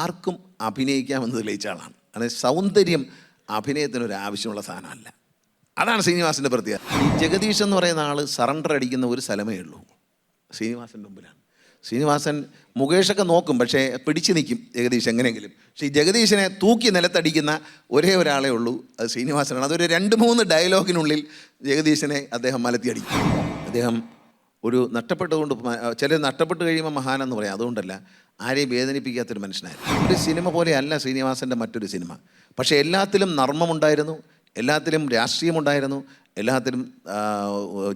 ആർക്കും അഭിനയിക്കാമെന്ന് തെളിയിച്ച ആളാണ്. അതായത് സൗന്ദര്യം അഭിനയത്തിനൊരു ആവശ്യമുള്ള സാധനമല്ല. അതാണ് ശ്രീനിവാസൻ്റെ പ്രത്യേകത. ഈ ജഗദീഷ് എന്ന് പറയുന്ന ആൾ സറണ്ടർ അടിക്കുന്ന ഒരു സ്ഥലമേ ഉള്ളൂ, ശ്രീനിവാസൻ്റെ മുമ്പിലാണ്. ശ്രീനിവാസൻ മുകേഷൊക്കെ നോക്കും, പക്ഷേ പിടിച്ചു നിൽക്കും ജഗദീഷ് എങ്ങനെയെങ്കിലും. പക്ഷേ ഈ ജഗദീശനെ തൂക്കി നിലത്തടിക്കുന്ന ഒരേ ഒരാളേ ഉള്ളൂ, അത് ശ്രീനിവാസനാണ്. അതൊരു 2-3 ഡയലോഗിനുള്ളിൽ ജഗദീശനെ അദ്ദേഹം മലത്തിയടിക്കും. അദ്ദേഹം ഒരു നഷ്ടപ്പെട്ടുകൊണ്ട്, ചിലർ നഷ്ടപ്പെട്ട് കഴിയുമ്പോൾ മഹാനെന്ന് പറയാം, അതുകൊണ്ടല്ല, ആരെയും വേദനിപ്പിക്കാത്തൊരു മനുഷ്യനായിരുന്നു. ഒരു സിനിമ പോലെയല്ല ശ്രീനിവാസൻ്റെ മറ്റൊരു സിനിമ. പക്ഷേ എല്ലാത്തിലും നർമ്മമുണ്ടായിരുന്നു, എല്ലാത്തിലും രാഷ്ട്രീയമുണ്ടായിരുന്നു, എല്ലാത്തിലും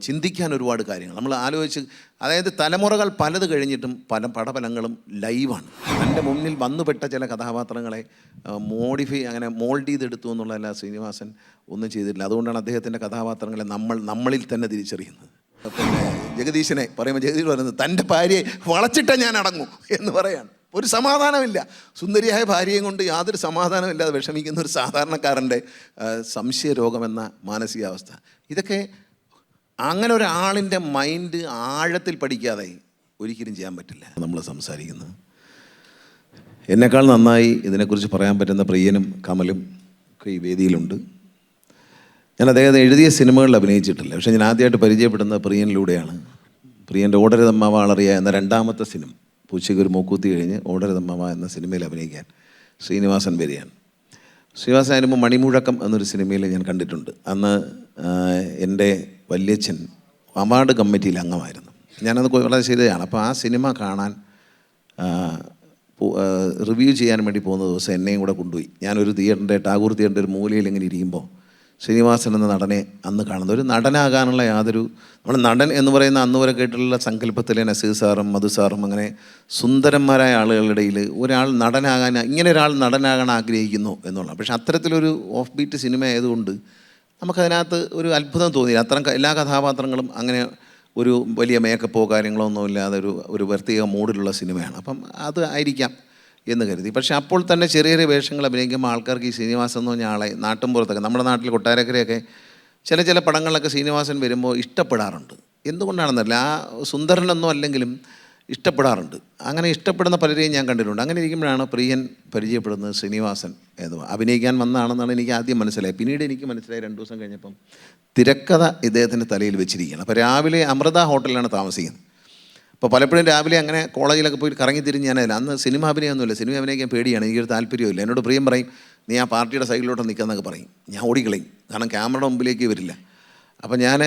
ചിന്തിക്കാൻ ഒരുപാട് കാര്യങ്ങൾ നമ്മൾ ആലോചിച്ച്. അതായത് തലമുറകൾ പലത് കഴിഞ്ഞിട്ടും പല പടഫലങ്ങളും ലൈവാണ്. എൻ്റെ മുന്നിൽ വന്നുപെട്ട ചില കഥാപാത്രങ്ങളെ അങ്ങനെ മോൾഡ് ചെയ്തെടുത്തു എന്നുള്ളതല്ല ശ്രീനിവാസൻ ഒന്നും ചെയ്തിട്ടില്ല. അതുകൊണ്ടാണ് അദ്ദേഹത്തിൻ്റെ കഥാപാത്രങ്ങളെ നമ്മളിൽ തന്നെ തിരിച്ചറിയുന്നത്. പിന്നെ ജഗദീശനെ പറയുമ്പോൾ ജഗദീഷ് പറയുന്നത്, തൻ്റെ ഭാര്യയെ വളച്ചിട്ടേ ഞാൻ അടങ്ങൂ എന്ന് പറയാണ്. ഒരു സമാധാനമില്ല. സുന്ദരിയായ ഭാര്യയും കൊണ്ട് യാതൊരു സമാധാനമില്ലാതെ വിഷമിക്കുന്ന ഒരു സാധാരണക്കാരൻ്റെ സംശയരോഗമെന്ന മാനസികാവസ്ഥ. ഇതൊക്കെ അങ്ങനെ ഒരാളിൻ്റെ മൈൻഡ് ആഴത്തിൽ പഠിക്കാതെ ഒരിക്കലും ചെയ്യാൻ പറ്റില്ല. നമ്മൾ സംസാരിക്കുന്നത് എന്നെക്കാൾ നന്നായി ഇതിനെക്കുറിച്ച് പറയാൻ പറ്റുന്ന പ്രിയനും കമലും ഒക്കെ ഈ വേദിയിലുണ്ട്. ഞാൻ അദ്ദേഹത്തെ എഴുതിയ സിനിമകളിൽ അഭിനയിച്ചിട്ടില്ല, പക്ഷേ ഞാൻ ആദ്യമായിട്ട് പരിചയപ്പെടുന്ന പ്രിയനിലൂടെയാണ്. പ്രിയൻ്റെ ഓടരുതമ്മാവ ആളറിയ എന്ന 2ാമത്തെ സിനിമ, പൂച്ചയ്ക്ക് ഒരു മൂക്കൂത്തി കഴിഞ്ഞ് ഓടരുതമ്മാവ എന്ന സിനിമയിൽ അഭിനയിക്കാൻ ശ്രീനിവാസൻ വരികയാണ്. ശ്രീനിവാസൻ അതിന് മുമ്പ് മണിമുഴക്കം എന്നൊരു സിനിമയിൽ ഞാൻ കണ്ടിട്ടുണ്ട്. അന്ന് എൻ്റെ വല്യച്ഛൻ അവാർഡ് കമ്മിറ്റിയിൽ അംഗമായിരുന്നു. ഞാനത് വളരെ ശരിയാണ്. അപ്പോൾ ആ സിനിമ കാണാൻ റിവ്യൂ ചെയ്യാൻ വേണ്ടി പോകുന്ന ദിവസം എന്നെയും കൂടെ കൊണ്ടുപോയി. ഞാനൊരു ടാഗോർ തിയേറ്ററിൻ്റെ ഒരു മൂലയിൽ ഇങ്ങനെ ഇരിക്കുമ്പോൾ ശ്രീനിവാസൻ എന്ന നടനെ അന്ന് കാണുന്നത്, ഒരു നടനാകാനുള്ള യാതൊരു, നമ്മൾ നടൻ എന്ന് പറയുന്ന അന്ന് വരെ കേട്ടിട്ടുള്ള സങ്കല്പത്തിലെ നസീർ സാറും മധു സാറും അങ്ങനെ സുന്ദരന്മാരായ ആളുകളുടെ ഇടയിൽ ഒരാൾ ഇങ്ങനെ ഒരാൾ നടനാകാൻ ആഗ്രഹിക്കുന്നു എന്നുള്ളതാണ്. പക്ഷേ അത്തരത്തിലൊരു ഓഫ് ബീറ്റ് സിനിമ ആയതുകൊണ്ട് നമുക്കതിനകത്ത് ഒരു അത്ഭുതം തോന്നിയില്ല. അത്തരം എല്ലാ കഥാപാത്രങ്ങളും അങ്ങനെ ഒരു വലിയ മേക്കപ്പോ കാര്യങ്ങളോ ഒന്നും ഇല്ലാതെ ഒരു പ്രത്യേക മൂഡിലുള്ള സിനിമയാണ്. അപ്പം അത് ആയിരിക്കാം എന്ന് കരുതി. പക്ഷേ അപ്പോൾ തന്നെ ചെറിയ ചെറിയ വേഷങ്ങൾ അഭിനയിക്കുമ്പോൾ ആൾക്കാർക്ക് ഈ ശ്രീനിവാസൻ എന്ന് പറഞ്ഞ ആളെ നാട്ടിൻപുറത്തൊക്കെ, നമ്മുടെ നാട്ടിൽ കൊട്ടാരക്കരയൊക്കെ ചില പടങ്ങളിലൊക്കെ ശ്രീനിവാസൻ വരുമ്പോൾ ഇഷ്ടപ്പെടാറുണ്ട്. എന്തുകൊണ്ടാണെന്നല്ല, ആ സുന്ദരനൊന്നും അല്ലെങ്കിലും ഇഷ്ടപ്പെടാറുണ്ട്. അങ്ങനെ ഇഷ്ടപ്പെടുന്ന പലരെയും ഞാൻ കണ്ടിട്ടുണ്ട്. അങ്ങനെ ഇരിക്കുമ്പോഴാണ് പ്രിയൻ പരിചയപ്പെടുന്നത് ശ്രീനിവാസൻ എന്ന്. അഭിനയിക്കാൻ വന്നതാണെന്നാണ് എനിക്ക് ആദ്യം മനസ്സിലായത്. പിന്നീട് എനിക്ക് മനസ്സിലായി 2 ദിവസം കഴിഞ്ഞപ്പം തിരക്കഥ ഇദ്ദേഹത്തിൻ്റെ തലയിൽ വെച്ചിരിക്കുകയാണ്. അപ്പോൾ രാവിലെ അമൃത ഹോട്ടലിലാണ് താമസിക്കുന്നത്. അപ്പോൾ പലപ്പോഴും രാവിലെ അങ്ങനെ കോളേജിലൊക്കെ പോയി കറങ്ങി തിരിഞ്ഞ് ഞാനല്ല. അന്ന് സിനിമ അഭിനയമൊന്നുമില്ല, സിനിമ അഭിനയിക്കാൻ പേടിയാണ്, എനിക്കൊരു താല്പര്യമില്ല. എന്നോട് പ്രിയം പറയും, നീ ആ പാർട്ടിയുടെ സൈഡിലോട്ട് നിൽക്കാമെന്നൊക്കെ പറയും. ഞാൻ ഓടിക്കളയും, കാരണം ക്യാമറയുടെ മുമ്പിലേക്ക് വരില്ല. അപ്പോൾ ഞാൻ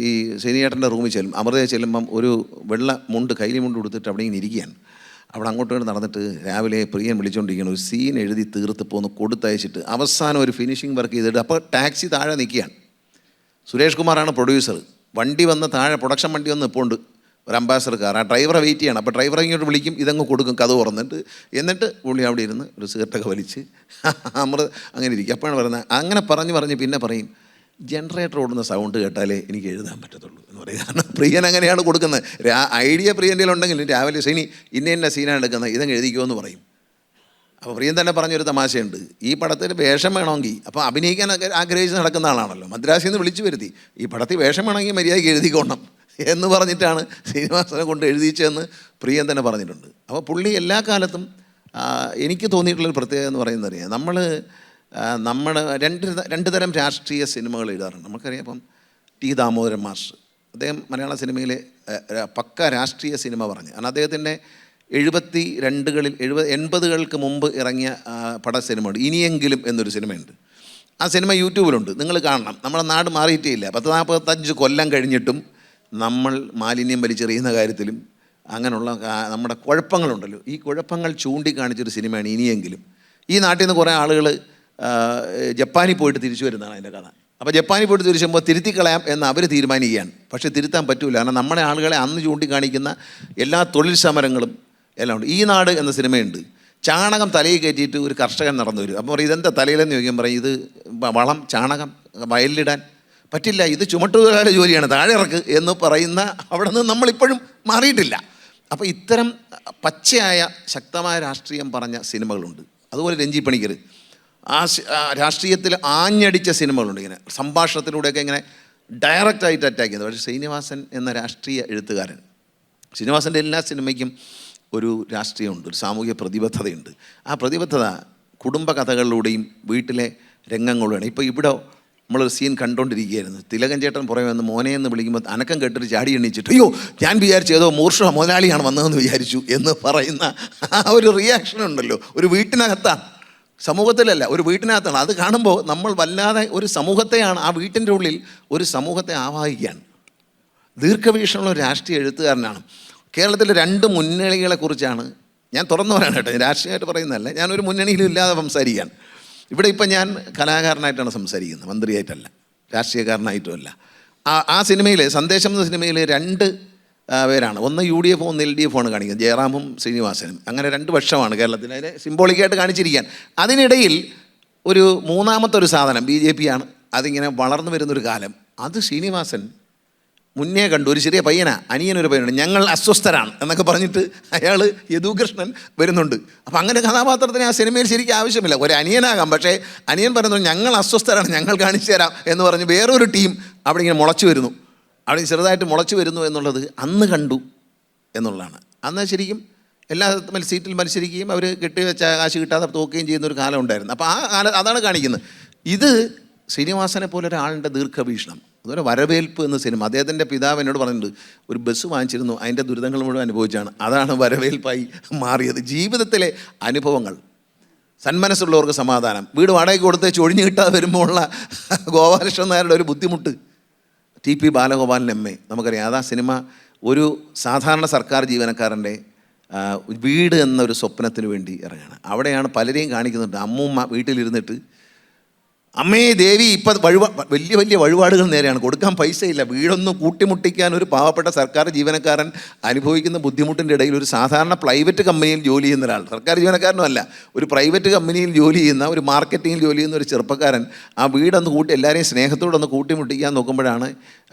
ഈ ശനിയേട്ടൻ്റെ റൂമിൽ അമൃതയിൽ ചെല്ലുമ്പം ഒരു വെള്ള കൈലി മുണ്ട് കൊടുത്തിട്ട് അവിടെ ഇങ്ങനെ ഇരിക്കുകയാണ്. അവിടെ അങ്ങോട്ട് നടന്നിട്ട് രാവിലെ പ്രിയൻ വിളിച്ചുകൊണ്ടിരിക്കുകയാണ്. ഒരു സീൻ എഴുതി തീർത്ത് പോന്ന് കൊടുത്തയച്ചിട്ട് അവസാനം ഒരു ഫിനിഷിങ് വർക്ക് ചെയ്തിട്ട് അപ്പോൾ ടാക്സി താഴെ നിൽക്കുകയാണ്. സുരേഷ് കുമാറാണ് പ്രൊഡ്യൂസർ. വണ്ടി വന്ന് താഴെ പ്രൊഡക്ഷൻ വണ്ടി വന്ന് ഇപ്പോൾ ഉണ്ട്, ഒരു അംബാസഡർ കാർ. ആ ഡ്രൈവറെ വെയിറ്റ് ചെയ്യണം. അപ്പോൾ ഡ്രൈവറെ ഇങ്ങോട്ട് വിളിക്കും, ഇതങ്ങ് കൊടുക്കും, കഥ എന്നിട്ട് പുള്ളി അവിടെ ഇരുന്ന് ഒരു സിഗരറ്റൊക്കെ വലിച്ച് അമൃത അങ്ങനെ ഇരിക്കും. അപ്പോഴാണ് പറയുന്നത്, അങ്ങനെ പറഞ്ഞ് പിന്നെ പറയും, ജനറേറ്റർ ഓടുന്ന സൗണ്ട് കേട്ടാലേ എനിക്ക് എഴുതാൻ പറ്റത്തുള്ളൂ എന്ന് പറയും. കാരണം പ്രിയൻ അങ്ങനെയാണ് കൊടുക്കുന്നത്. ഐഡിയ പ്രിയൻ്റെ ഉണ്ടെങ്കിലും രാവിലെ ശനി ഇന്ന സീനാണ് എടുക്കുന്നത്, ഇതങ്ങ് എഴുതിക്കുമോ എന്ന് പറയും. അപ്പോൾ പ്രിയൻ തന്നെ പറഞ്ഞൊരു തമാശയുണ്ട്, ഈ പടത്തിൽ വേഷം വേണമെങ്കിൽ, അപ്പോൾ അഭിനയിക്കാൻ ആഗ്രഹിച്ച് നടക്കുന്ന ആളാണല്ലോ, മദ്രാസിൽ നിന്ന് വിളിച്ചു വരുത്തി, ഈ പടത്തിൽ വേഷം വേണമെങ്കിൽ മര്യാദയ്ക്ക് എഴുതിക്കോണം എന്ന് പറഞ്ഞിട്ടാണ് ശ്രീനിവാസനെ കൊണ്ട് എഴുതിച്ചതെന്ന് പ്രിയൻ തന്നെ പറഞ്ഞിട്ടുണ്ട്. അപ്പോൾ പുള്ളി എല്ലാ കാലത്തും എനിക്ക് തോന്നിയിട്ടുള്ളൊരു പ്രത്യേകത എന്ന് പറയുന്നത് അറിയാം, നമ്മുടെ രണ്ട് തരം രാഷ്ട്രീയ സിനിമകൾ എഴുതാറുണ്ട്. നമുക്കറിയാം, ഇപ്പം ടി ദാമോദരൻ മാസ്റ്റർ, അദ്ദേഹം മലയാള സിനിമയിലെ പക്ക രാഷ്ട്രീയ സിനിമ പറഞ്ഞു. കാരണം അദ്ദേഹത്തിൻ്റെ 80-കൾക്ക് മുമ്പ് ഇറങ്ങിയ സിനിമയുണ്ട്, ഇനിയെങ്കിലും എന്നൊരു സിനിമയുണ്ട്. ആ സിനിമ യൂട്യൂബിലുണ്ട്, നിങ്ങൾ കാണണം. നമ്മുടെ നാട് മാറിയിട്ടേ ഇല്ല. 40-45 കൊല്ലം കഴിഞ്ഞിട്ടും നമ്മൾ മാലിന്യം വലിച്ചെറിയുന്ന കാര്യത്തിലും അങ്ങനെയുള്ള നമ്മുടെ കുഴപ്പങ്ങളുണ്ടല്ലോ, ഈ കുഴപ്പങ്ങൾ ചൂണ്ടിക്കാണിച്ചൊരു സിനിമയാണ് ഇനിയെങ്കിലും. ഈ നാട്ടിൽ നിന്ന് കുറേ ആളുകൾ ജപ്പാനിൽ പോയിട്ട് തിരിച്ചു വരുന്നതാണ് അതിൻ്റെ കഥ. അപ്പോൾ ജപ്പാനിൽ പോയിട്ട് തിരിച്ചുമ്പോൾ തിരുത്തിക്കളയാം എന്ന് അവർ തീരുമാനിക്കുകയാണ്. പക്ഷേ തിരുത്താൻ പറ്റില്ല, കാരണം നമ്മുടെ ആളുകളെ അന്ന് ചൂണ്ടിക്കാണിക്കുന്ന എല്ലാ തൊഴിൽ സമരങ്ങളും എല്ലാം ഉണ്ട്. ഈ നാട് എന്ന സിനിമയുണ്ട്, ചാണകം തലയിൽ കയറ്റിയിട്ട് ഒരു കർഷകൻ നടന്നു വരും. അപ്പോൾ പറയും, ഇതെന്താ തലയിലെന്ന് ചോദിക്കാൻ പറയും, ഇത് വളം ചാണകം വയലിലിടാൻ പറ്റില്ല, ഇത് ചുമട്ടുകാരുടെ ജോലിയാണ്, താഴെ ഇറക്ക് എന്ന് പറയുന്ന അവിടെ നിന്ന് നമ്മളിപ്പോഴും മാറിയിട്ടില്ല. അപ്പോൾ ഇത്തരം പച്ചയായ ശക്തമായ രാഷ്ട്രീയം പറഞ്ഞ സിനിമകളുണ്ട്. അതുപോലെ രഞ്ജി പണിക്കർ രാഷ്ട്രീയത്തിൽ ആഞ്ഞടിച്ച സിനിമകളുണ്ട്, ഇങ്ങനെ സംഭാഷണത്തിലൂടെയൊക്കെ ഇങ്ങനെ ഡയറക്റ്റായിട്ട് അറ്റാക്ക് ചെയ്യുന്നത്. പക്ഷേ ശ്രീനിവാസൻ എന്ന രാഷ്ട്രീയ എഴുത്തുകാരൻ, ശ്രീനിവാസൻ്റെ എല്ലാ സിനിമയ്ക്കും ഒരു രാഷ്ട്രീയമുണ്ട്, ഒരു സാമൂഹിക പ്രതിബദ്ധതയുണ്ട്. ആ പ്രതിബദ്ധത കുടുംബ കഥകളിലൂടെയും വീട്ടിലെ രംഗങ്ങളിലൂടെയാണ്. ഇപ്പോൾ ഇവിടെ നമ്മളൊരു സീൻ കണ്ടുകൊണ്ടിരിക്കുകയായിരുന്നു. തിലകൻ ചേട്ടൻ പുറമെ വന്ന് മോനെ എന്ന് വിളിക്കുമ്പോൾ അനക്കം കേട്ടിട്ട് ചാടി എണ്ണിച്ചിട്ട് അയ്യോ ഞാൻ വിചാരിച്ചു ഏതോ മൂർഷ മുതലാളിയാണ് വന്നതെന്ന് വിചാരിച്ചു എന്ന് പറയുന്ന ആ ഒരു റിയാക്ഷൻ ഉണ്ടല്ലോ, ഒരു വീട്ടിനകത്താണ്, സമൂഹത്തിലല്ല, ഒരു വീട്ടിനകത്താണ്. അത് കാണുമ്പോൾ നമ്മൾ വല്ലാതെ ഒരു സമൂഹത്തെയാണ്, ആ വീട്ടിൻ്റെ ഉള്ളിൽ ഒരു സമൂഹത്തെ ആവാഹിക്കുകയാണ്. ദീർഘവീക്ഷണമുള്ള ഒരു രാഷ്ട്രീയ എഴുത്തുകാരനാണ്. കേരളത്തിലെ 2 മുന്നണികളെക്കുറിച്ചാണ് ഞാൻ തുറന്നു പറയാൻ കേട്ടോ, രാഷ്ട്രീയമായിട്ട് പറയുന്നതല്ല, ഞാനൊരു മുന്നണിയിലും ഇല്ലാതെ സംസാരിക്കുകയാണ്. ഇവിടെ ഇപ്പം ഞാൻ കലാകാരനായിട്ടാണ് സംസാരിക്കുന്നത്, മന്ത്രിയായിട്ടല്ല, രാഷ്ട്രീയക്കാരനായിട്ടുമല്ല. ആ സിനിമയിൽ, സന്ദേശം എന്ന സിനിമയിൽ 2 പേരാണ്. ഒന്ന് UDF ഒന്ന് LDF ആണ് കാണിക്കുന്നത്, ജയറാമും ശ്രീനിവാസനും. അങ്ങനെ 2 പക്ഷമാണ് കേരളത്തിൽ, അതിനെ സിംബോളിക്കായിട്ട് കാണിച്ചിരിക്കാൻ. അതിനിടയിൽ ഒരു മൂന്നാമത്തെ ഒരു സാധനം BJP ആണ്. അതിങ്ങനെ വളർന്നു വരുന്നൊരു കാലം. അത് ശ്രീനിവാസൻ മുന്നേ കണ്ടു. ഒരു ചെറിയ പയ്യനാ, അനിയനൊരു പയ്യനുണ്ട്, ഞങ്ങൾ അസ്വസ്ഥരാണ് എന്നൊക്കെ പറഞ്ഞിട്ട് അയാൾ യദുകൃഷ്ണൻ വരുന്നുണ്ട്. അപ്പം അങ്ങനെ കഥാപാത്രത്തിന് ആ സിനിമയിൽ ശരിക്കും ആവശ്യമില്ല, ഒരു അനിയനാകാം. പക്ഷേ അനിയൻ പറയുന്നത് ഞങ്ങൾ അസ്വസ്ഥരാണ്, ഞങ്ങൾ കാണിച്ചു തരാം എന്ന് പറഞ്ഞ് വേറൊരു ടീം അവിടെ ഇങ്ങനെ മുളച്ചു വരുന്നു, അവിടെ ചെറുതായിട്ട് മുളച്ചു വരുന്നു എന്നുള്ളത് അന്ന് കണ്ടു എന്നുള്ളതാണ്. അന്ന് ശരിക്കും എല്ലാ സീറ്റിൽ മത്സരിക്കുകയും അവർ കെട്ടിവെച്ച കാശ് കിട്ടാതെ തോക്കുകയും ചെയ്യുന്നൊരു കാലം ഉണ്ടായിരുന്നു. അപ്പോൾ ആ കാലം അതാണ് കാണിക്കുന്നത്. ഇത് ശ്രീനിവാസനെ പോലെ ഒരാളുടെ ദീർഘവീക്ഷണം. അതുപോലെ വരവേൽപ്പ് എന്ന സിനിമ, അദ്ദേഹത്തിൻ്റെ പിതാവ് എന്നോട് പറഞ്ഞിട്ടുണ്ട്, ഒരു ബസ് വാങ്ങിച്ചിരുന്നു, അതിൻ്റെ ദുരിതങ്ങൾ മുഴുവൻ അനുഭവിച്ചാണ്, അതാണ് വരവേൽപ്പായി മാറിയത്. ജീവിതത്തിലെ അനുഭവങ്ങൾ, സന്മനസ്സുള്ളവർക്ക് സമാധാനം, വീട് വാടകയ്ക്ക് കൊടുത്ത് ഒഴിഞ്ഞു കിട്ടാതെ വരുമ്പോൾ ഉള്ള ഗോപാലകൃഷ്ണൻ നായരുടെ ഒരു ബുദ്ധിമുട്ട്, TP ബാലഗോപാലൻ MA നമുക്കറിയാം. അതാ സിനിമ ഒരു സാധാരണ സർക്കാർ ജീവനക്കാരൻ്റെ വീട് എന്നൊരു സ്വപ്നത്തിന് വേണ്ടി ഇറങ്ങുകയാണ്. അവിടെയാണ് പലരെയും കാണിക്കുന്നുണ്ട്. അമ്മൂമ്മ വീട്ടിലിരുന്നിട്ട് അമ്മേ ദേവി ഇപ്പം വലിയ വലിയ വഴിപാടുകൾ നേരെയാണ്, കൊടുക്കാൻ പൈസയില്ല, വീടൊന്നും കൂട്ടിമുട്ടിക്കാൻ ഒരു പാവപ്പെട്ട സർക്കാർ ജീവനക്കാരൻ അനുഭവിക്കുന്ന ബുദ്ധിമുട്ടിൻ്റെ ഇടയിൽ ഒരു സാധാരണ പ്രൈവറ്റ് കമ്പനിയിൽ ജോലി ചെയ്യുന്ന ഒരാൾ, സർക്കാർ ജീവനക്കാരനും അല്ല, ഒരു പ്രൈവറ്റ് കമ്പനിയിൽ ജോലി ചെയ്യുന്ന, ഒരു മാർക്കറ്റിങ്ങിൽ ജോലി ചെയ്യുന്ന ഒരു ചെറുപ്പക്കാരൻ ആ വീടൊന്ന് കൂട്ടി എല്ലാവരെയും സ്നേഹത്തോടൊന്ന് കൂട്ടിമുട്ടിക്കാൻ നോക്കുമ്പോഴാണ്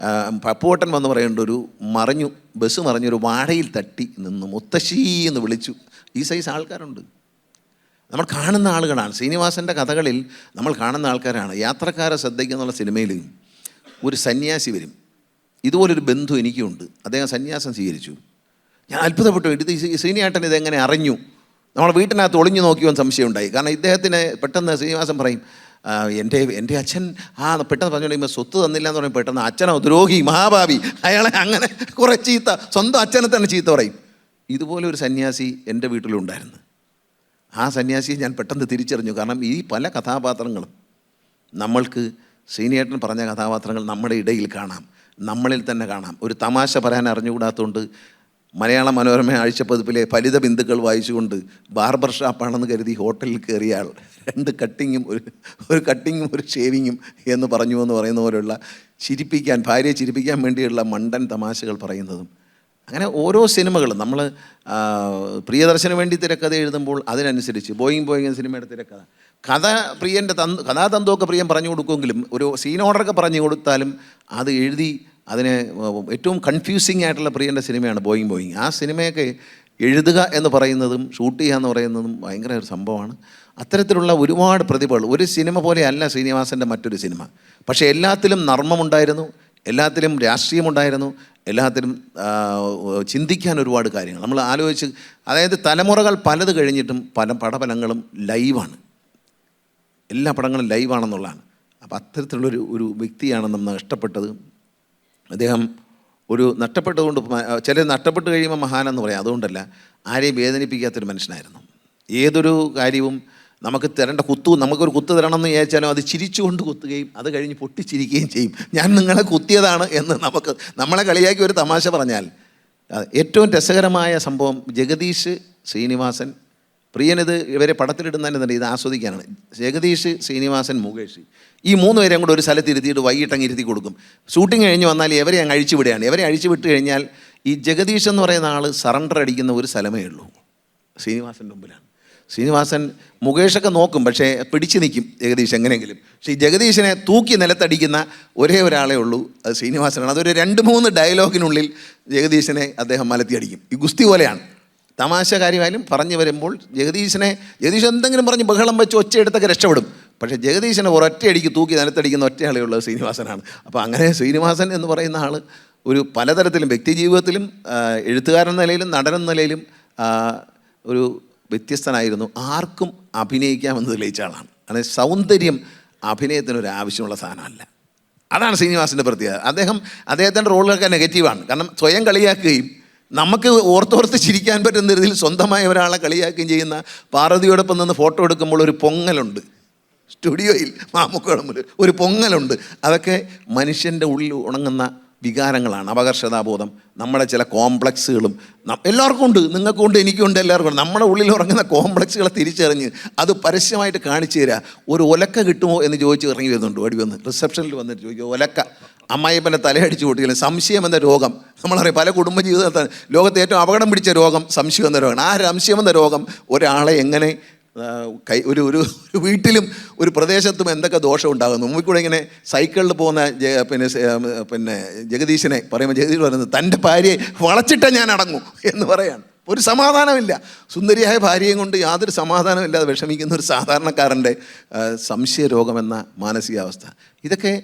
പപ്പുവട്ടൻ വന്ന് പറയേണ്ട ഒരു ബസ് മറിഞ്ഞൊരു വാഴയിൽ തട്ടി നിന്ന് മുത്തശ്ശി എന്ന് വിളിച്ചു. ഈ സൈസ് ആൾക്കാരുണ്ട്, നമ്മൾ കാണുന്ന ആളുകളാണ്. ശ്രീനിവാസൻ്റെ കഥകളിൽ നമ്മൾ കാണുന്ന ആൾക്കാരാണ്. യാത്രക്കാരെ ശ്രദ്ധിക്കുന്നുള്ള സിനിമയിൽ ഒരു സന്യാസി വരും. ഇതുപോലൊരു ബന്ധു എനിക്കുണ്ട്, അദ്ദേഹം സന്യാസം സ്വീകരിച്ചു. ഞാൻ അത്ഭുതപ്പെട്ടു, ഇത് ശ്രീനിയേട്ടൻ ഇതെങ്ങനെ അറിഞ്ഞു? നമ്മൾ വീട്ടിനകത്ത് ഒളിഞ്ഞു നോക്കിയോ സംശയം ഉണ്ടായി. കാരണം ഇദ്ദേഹത്തിന് പെട്ടെന്ന് ശ്രീനിവാസൻ പറയും, എൻ്റെ അച്ഛൻ പെട്ടെന്ന് പറഞ്ഞു കഴിയുമ്പോൾ സ്വത്ത് തന്നില്ല എന്ന് പറയുമ്പോൾ പെട്ടെന്ന് അച്ഛനോ ദ്രോഹി മഹാഭാവി, അയാളെ അങ്ങനെ കുറേ ചീത്ത, സ്വന്തം അച്ഛനെ തന്നെ ചീത്ത പറയും. ഇതുപോലെ ഒരു സന്യാസി എൻ്റെ വീട്ടിലുണ്ടായിരുന്നു. ആ സന്യാസിയെ ഞാൻ പെട്ടെന്ന് തിരിച്ചറിഞ്ഞു. കാരണം ഈ പല കഥാപാത്രങ്ങളും നമ്മൾക്ക് ശ്രീനിയേട്ടൻ പറഞ്ഞ കഥാപാത്രങ്ങൾ നമ്മുടെ ഇടയിൽ കാണാം, നമ്മളിൽ തന്നെ കാണാം. ഒരു തമാശ പറയാൻ അറിഞ്ഞുകൂടാത്തതുകൊണ്ട് മലയാള മനോരമ ആഴ്ചപ്പതിപ്പിലെ ഫലിത ബിന്ദുക്കൾ വായിച്ചുകൊണ്ട് ബാർബർ ഷാപ്പാണെന്ന് കരുതി ഹോട്ടലിൽ കയറിയ ആൾ 2 കട്ടിങ്ങും ഒരു കട്ടിങ്ങും ഒരു ഷേവിങ്ങും എന്ന് പറഞ്ഞു എന്ന് പറയുന്ന പോലെയുള്ള ഭാര്യയെ ചിരിപ്പിക്കാൻ വേണ്ടിയുള്ള മണ്ടൻ തമാശകൾ പറയുന്നതും, അങ്ങനെ ഓരോ സിനിമകളും നമ്മൾ പ്രിയദർശന് വേണ്ടി തിരക്കഥ എഴുതുമ്പോൾ അതിനനുസരിച്ച് ബോയിങ് എന്ന സിനിമയുടെ കഥ പ്രിയൻ്റെ കഥാതന്തുവൊക്കെ പ്രിയൻ പറഞ്ഞു കൊടുക്കുമെങ്കിലും ഒരു സീൻ ഓർഡറൊക്കെ പറഞ്ഞു കൊടുത്താലും അത് എഴുതി അതിനെ ഏറ്റവും കൺഫ്യൂസിങ് ആയിട്ടുള്ള പ്രിയൻ്റെ സിനിമയാണ് ബോയിങ്. ആ സിനിമയൊക്കെ എഴുതുക എന്ന് പറയുന്നതും ഷൂട്ട് ചെയ്യുക എന്ന് പറയുന്നതും ഭയങ്കര ഒരു സംഭവമാണ്. അത്തരത്തിലുള്ള ഒരുപാട് പ്രതിഭകൾ. ഒരു സിനിമ പോലെയല്ല ശ്രീനിവാസൻ്റെ മറ്റൊരു സിനിമ, പക്ഷേ എല്ലാത്തിലും നർമ്മമുണ്ടായിരുന്നു, എല്ലാത്തിലും രാഷ്ട്രീയമുണ്ടായിരുന്നു, എല്ലാത്തിലും ചിന്തിക്കാൻ ഒരുപാട് കാര്യങ്ങൾ നമ്മൾ ആലോചിച്ച്. അതായത് തലമുറകൾ പലത് കഴിഞ്ഞിട്ടും പല പടഫലങ്ങളും ലൈവാണ്, എല്ലാ പടങ്ങളും ലൈവാണെന്നുള്ളതാണ്. അപ്പോൾ അത്തരത്തിലുള്ളൊരു വ്യക്തിയാണ് നമ്മൾ നഷ്ടപ്പെട്ടത്. അദ്ദേഹം ഒരു നഷ്ടപ്പെട്ടതുകൊണ്ട്, ചിലർ നഷ്ടപ്പെട്ട് കഴിയുമ്പോൾ മഹാനെന്ന് പറയാം, അതുകൊണ്ടല്ല, ആരെയും വേദനിപ്പിക്കാത്തൊരു മനുഷ്യനായിരുന്നു. ഏതൊരു കാര്യവും നമുക്ക് തരേണ്ട നമുക്കൊരു കുത്ത് തരണമെന്ന് വിചാരിച്ചാലും അത് ചിരിച്ചുകൊണ്ട് കുത്തുകയും അത് കഴിഞ്ഞ് പൊട്ടിച്ചിരിക്കുകയും ചെയ്യും. ഞാൻ നിങ്ങളെ കുത്തിയതാണ് എന്ന് നമ്മളെ കളിയാക്കി ഒരു തമാശ പറഞ്ഞാൽ. ഏറ്റവും രസകരമായ സംഭവം ജഗദീഷ്, ശ്രീനിവാസൻ, പ്രിയനിത് ഇവരെ പടത്തിലിടുന്നതന്നെ ഇത് ആസ്വദിക്കാനാണ്. ജഗദീഷ്, ശ്രീനിവാസൻ, മുകേഷ്, ഈ 3 പേരെയും കൂടെ ഒരു സ്ഥലത്ത് ഇരുത്തിയിട്ട് വൈകിട്ടങ്ങ് ഇരുത്തി കൊടുക്കും. ഷൂട്ടിങ് കഴിഞ്ഞ് വന്നാൽ ഇവരെ അങ്ങ് അഴിച്ചു വിടുകയാണ്. ഇവരെ അഴിച്ചു വിട്ട് കഴിഞ്ഞാൽ ഈ ജഗദീഷ് എന്ന് പറയുന്ന ആൾ സറണ്ടർ അടിക്കുന്ന ഒരു സ്ഥലമേ ഉള്ളൂ, ശ്രീനിവാസൻ്റെ മുമ്പിലാണ്. ശ്രീനിവാസൻ മുകേഷൊക്കെ നോക്കും, പക്ഷേ പിടിച്ചു നിൽക്കും ജഗദീഷ് എങ്ങനെയെങ്കിലും. പക്ഷേ ഈ ജഗദീഷിനെ തൂക്കി നിലത്തടിക്കുന്ന ഒരേ ഒരാളേ ഉള്ളൂ, അത് ശ്രീനിവാസനാണ്. അതൊരു 2-3 ഡയലോഗിനുള്ളിൽ ജഗദീഷിനെ അദ്ദേഹം മലത്തിയടിക്കും. ഈ ഗുസ്തി പോലെയാണ്. തമാശ കാര്യമായാലും പറഞ്ഞു വരുമ്പോൾ ജഗദീഷ് എന്തെങ്കിലും പറഞ്ഞ് ബഹളം വെച്ച് ഒച്ചയെടുത്തൊക്കെ രക്ഷപ്പെടും. പക്ഷേ ജഗദീഷിനെ ഒരൊറ്റയടിക്ക് തൂക്കി നിലത്തടിക്കുന്ന ഒറ്റയാളേ ഉള്ളത് ശ്രീനിവാസനാണ്. അപ്പോൾ അങ്ങനെ ശ്രീനിവാസൻ എന്ന് പറയുന്ന ആൾ ഒരു പലതരത്തിലും വ്യക്തി ജീവിതത്തിലും എഴുത്തുകാരെന്ന നിലയിലും നടനെന്ന നിലയിലും ഒരു വ്യത്യസ്തനായിരുന്നു. ആർക്കും അഭിനയിക്കാമെന്ന് തെളിയിച്ച ആളാണ്. അതായത് സൗന്ദര്യം അഭിനയത്തിനൊരു ആവശ്യമുള്ള സാധനമല്ല. അതാണ് ശ്രീനിവാസൻ്റെ പ്രത്യേകത. അദ്ദേഹത്തിൻ്റെ റോളുകളൊക്കെ നെഗറ്റീവാണ്. കാരണം സ്വയം കളിയാക്കുകയും നമുക്ക് ഓർത്തോർത്ത് ചിരിക്കാൻ പറ്റുന്ന രീതിയിൽ സ്വന്തമായ ഒരാളെ കളിയാക്കുകയും ചെയ്യുന്ന പാർവതിയോടൊപ്പം നിന്ന് ഫോട്ടോ എടുക്കുമ്പോൾ ഒരു പൊങ്ങലുണ്ട്. സ്റ്റുഡിയോയിൽ മാമുക്കോടെ മുന്നിൽ ഒരു പൊങ്ങലുണ്ട്. അതൊക്കെ മനുഷ്യൻ്റെ ഉള്ളിൽ ഉണങ്ങുന്ന വികാരങ്ങളാണ്. അപകർഷതാബോധം, നമ്മുടെ ചില കോംപ്ലക്സുകളും എല്ലാവർക്കും ഉണ്ട്, നിങ്ങൾക്കും ഉണ്ട്, എനിക്കും ഉണ്ട്, എല്ലാവർക്കും ഉണ്ട്. നമ്മുടെ ഉള്ളിൽ ഉറങ്ങുന്ന കോംപ്ലക്സുകളെ തിരിച്ചറിഞ്ഞ് അത് പരസ്യമായിട്ട് കാണിച്ചു തരിക. ഒരു ഒലക്ക കിട്ടുമോ എന്ന് ചോദിച്ച് ഇറങ്ങി വരുന്നുണ്ട്. ഓടി വന്ന് റിസപ്ഷനിൽ വന്നിട്ട് ചോദിക്കുക, ഒലക്ക. അമ്മായിപ്പനെ തലയടിച്ച് കൂട്ടിയാലും സംശയം എന്ന രോഗം നമ്മളറിയാം. പല കുടുംബജീവിതത്തിൽ ലോകത്തെ ഏറ്റവും അപകടം പിടിച്ച രോഗം സംശയം എന്ന രോഗമാണ്. ആ സംശയം എന്ന രോഗം ഒരാളെ എങ്ങനെ ഒരു വീട്ടിലും ഒരു പ്രദേശത്തും എന്തൊക്കെ ദോഷം ഉണ്ടാകുന്നു. മുമ്പിൽ കൂടെ ഇങ്ങനെ സൈക്കിളിൽ പോകുന്ന പിന്നെ ജഗദീശനെ പറയുമ്പോൾ ജഗദീഷ് പറയുന്നത്, തൻ്റെ ഭാര്യയെ വളച്ചിട്ടേ ഞാൻ അടങ്ങൂ എന്ന് പറയാണ്. ഒരു സമാധാനമില്ല. സുന്ദരിയായ ഭാര്യയും കൊണ്ട് യാതൊരു സമാധാനമില്ലാതെ വിഷമിക്കുന്ന ഒരു സാധാരണക്കാരൻ്റെ സംശയരോഗമെന്ന മാനസികാവസ്ഥ. ഇതൊക്കെ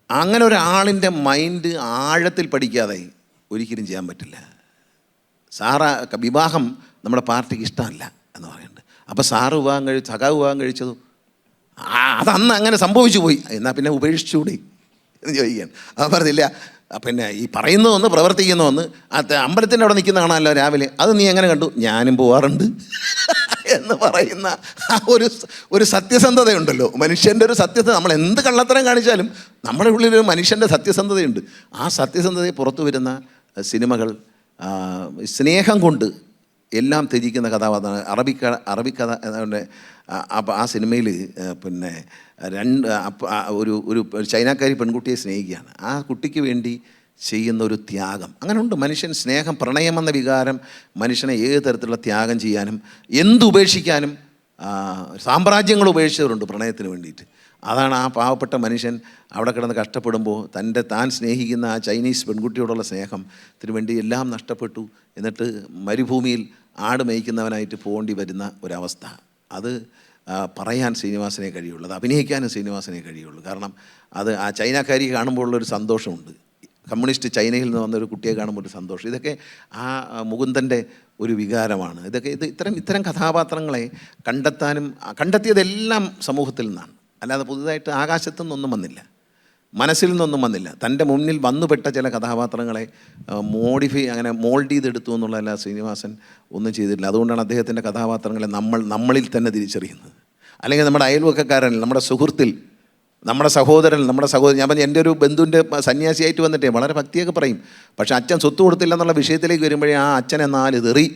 അങ്ങനെ ഒരാളിൻ്റെ മൈൻഡ് ആഴത്തിൽ പഠിക്കാതെ ഒരിക്കലും ചെയ്യാൻ പറ്റില്ല. വിവാഹം നമ്മുടെ പാർട്ടിക്ക് ഇഷ്ടമല്ല എന്ന് പറയുന്നുണ്ട്. അപ്പോൾ സഖാവ് വിവാഹം കഴിച്ചതും അതന്ന് അങ്ങനെ സംഭവിച്ചു പോയി, എന്നാൽ പിന്നെ ഉപേക്ഷിച്ചുകൂടി എന്ന് ചോദിക്കുകയാണ്. അത് പറഞ്ഞില്ല, പിന്നെ ഈ പറയുന്ന ഒന്ന് പ്രവർത്തിക്കുന്ന ഒന്ന് അമ്പലത്തിൻ്റെ അവിടെ നിൽക്കുന്ന കാണാമല്ലോ രാവിലെ, അത് നീ എങ്ങനെ കണ്ടു? ഞാനും പോവാറുണ്ട് എന്ന് പറയുന്ന ആ ഒരു സത്യസന്ധതയുണ്ടല്ലോ. മനുഷ്യൻ്റെ ഒരു സത്യസന്ധത. നമ്മൾ എന്ത് കള്ളത്തരം കാണിച്ചാലും നമ്മുടെ ഉള്ളിലൊരു മനുഷ്യൻ്റെ സത്യസന്ധതയുണ്ട്. ആ സത്യസന്ധതയെ പുറത്തു വരുന്ന സിനിമകൾ സ്നേഹം കൊണ്ട് എല്ലാം ത്യജിക്കുന്ന കഥാപാത്രമാണ്. അറബിക്കഥ എന്നതിൻ്റെ ആ സിനിമയിൽ പിന്നെ ഒരു ചൈനക്കാരി പെൺകുട്ടിയെ സ്നേഹിക്കുകയാണ്. ആ കുട്ടിക്ക് വേണ്ടി ചെയ്യുന്ന ഒരു ത്യാഗം അങ്ങനെ ഉണ്ട്. മനുഷ്യൻ സ്നേഹം, പ്രണയമെന്ന വികാരം മനുഷ്യനെ ഏത് തരത്തിലുള്ള ത്യാഗം ചെയ്യാനും എന്തുപേക്ഷിക്കാനും സാമ്രാജ്യങ്ങൾ ഉപേക്ഷിച്ചവരുണ്ട് പ്രണയത്തിന് വേണ്ടിയിട്ട്. അതാണ് ആ പാവപ്പെട്ട മനുഷ്യൻ അവിടെ കിടന്ന് കഷ്ടപ്പെടുമ്പോൾ താൻ സ്നേഹിക്കുന്ന ആ ചൈനീസ് പെൺകുട്ടിയോടുള്ള സ്നേഹത്തിന് വേണ്ടി എല്ലാം നഷ്ടപ്പെട്ടു. എന്നിട്ട് മരുഭൂമിയിൽ ആട് മേയ്ക്കുന്നവനായിട്ട് പോകേണ്ടി വരുന്ന ഒരവസ്ഥ. അത് പറയാൻ ശ്രീനിവാസനെ കഴിയുള്ളൂ, അത് അഭിനയിക്കാനും ശ്രീനിവാസനെ കഴിയുള്ളൂ. കാരണം അത് ആ ചൈനക്കാരി കാണുമ്പോൾ ഉള്ളൊരു സന്തോഷമുണ്ട്. കമ്മ്യൂണിസ്റ്റ് ചൈനയിൽ നിന്ന് വന്നൊരു കുട്ടിയെ കാണുമ്പോൾ ഒരു സന്തോഷം. ഇതൊക്കെ ആ മുകുന്ദൻ്റെ ഒരു വികാരമാണ്. ഇത്തരം കഥാപാത്രങ്ങളെ കണ്ടെത്തിയതെല്ലാം സമൂഹത്തിൽ നിന്നാണ്. അല്ലാതെ പുതുതായിട്ട് ആകാശത്തു നിന്നൊന്നും വന്നില്ല, മനസ്സിൽ നിന്നൊന്നും വന്നില്ല. തൻ്റെ മുന്നിൽ വന്നുപെട്ട ചില കഥാപാത്രങ്ങളെ അങ്ങനെ മോൾഡ് ചെയ്തെടുത്തു എന്നുള്ളതല്ല ശ്രീനിവാസൻ ഒന്നും ചെയ്തിട്ടില്ല. അതുകൊണ്ടാണ് അദ്ദേഹത്തിൻ്റെ കഥാപാത്രങ്ങളെ നമ്മളിൽ തന്നെ തിരിച്ചറിയുന്നത്. അല്ലെങ്കിൽ നമ്മുടെ അയൽവക്കക്കാരൻ, നമ്മുടെ സുഹൃത്തിൽ, നമ്മുടെ സഹോദരൻ, ഞാൻ പറഞ്ഞ എൻ്റെ ഒരു ബന്ധുവിൻ്റെ സന്യാസിയായിട്ട് വന്നിട്ടേ വളരെ ഭക്തിയൊക്കെ പറയും. പക്ഷേ അച്ഛൻ സ്വത്ത് കൊടുത്തില്ല എന്നുള്ള വിഷയത്തിലേക്ക് വരുമ്പോഴേ ആ അച്ഛനെ 4 തെറി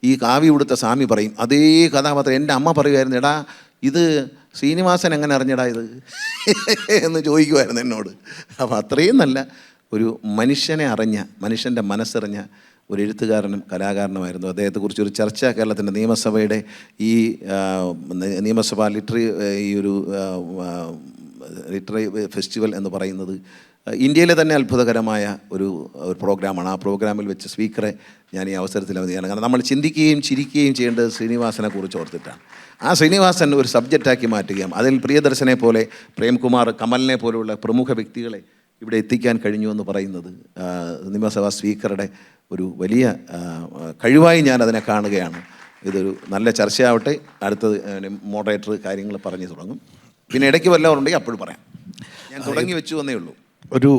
ഈ കാവി ഉടുത്ത സ്വാമി പറയും. അതേ കഥാപാത്രം എൻ്റെ അമ്മ പറയുമായിരുന്നു, എടാ ഇത് ശ്രീനിവാസൻ എങ്ങനെ അറിഞ്ഞടാ ഇത് എന്ന് ചോദിക്കുമായിരുന്നു എന്നോട്. അപ്പോൾ അത്രയും നല്ല ഒരു മനുഷ്യൻ്റെ മനസ്സറിഞ്ഞ ഒരു എഴുത്തുകാരനും കലാകാരനുമായിരുന്നു. അദ്ദേഹത്തെക്കുറിച്ചൊരു ചർച്ച കേരളത്തിൻ്റെ നിയമസഭയുടെ ഈ നിയമസഭാ ലിറ്റററി ഫെസ്റ്റിവൽ എന്ന് പറയുന്നത് ഇന്ത്യയിലെ തന്നെ അത്ഭുതകരമായ ഒരു പ്രോഗ്രാമാണ്. ആ പ്രോഗ്രാമിൽ വെച്ച് സ്പീക്കറെ ഞാൻ ഈ അവസരത്തിൽ അവധിയാണ്. കാരണം നമ്മൾ ചിന്തിക്കുകയും ചിരിക്കുകയും ചെയ്യേണ്ടത് ശ്രീനിവാസനെ കുറിച്ച് ഓർത്തിട്ടാണ്. ആ ശ്രീനിവാസൻ ഒരു സബ്ജക്റ്റാക്കി മാറ്റുകയും അതിൽ പ്രിയദർശനെ പോലെ, പ്രേംകുമാർ, കമലിനെ പോലെയുള്ള പ്രമുഖ വ്യക്തികളെ ഇവിടെ എത്തിക്കാൻ കഴിഞ്ഞു എന്ന് പറയുന്നത് നിയമസഭാ സ്പീക്കറുടെ ഒരു വലിയ കഴിവായി ഞാൻ അതിനെ കാണുകയാണ്. ഇതൊരു നല്ല ചർച്ചയാവട്ടെ. അടുത്തത് മോഡറേറ്റർ കാര്യങ്ങൾ പറഞ്ഞു തുടങ്ങും. പിന്നെ ഇടയ്ക്ക് വല്ലവരുണ്ടെങ്കിൽ അപ്പോഴും പറയാം. ഞാൻ തുടങ്ങി വെച്ചു എന്നേ ഉള്ളൂ. ഒരു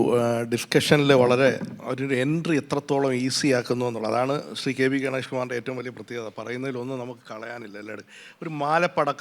ഡിസ്കഷനിൽ വളരെ ഒരു എൻട്രി എത്രത്തോളം ഈസി ആക്കുന്നു എന്നുള്ളത് അതാണ് ശ്രീ കെ വി ഗണേഷ് കുമാറിൻ്റെ ഏറ്റവും വലിയ പ്രത്യേകത. പറയുന്നതിലൊന്നും നമുക്ക് കളയാനില്ല. എല്ലാവരും ഒരു മാലപ്പടക്കം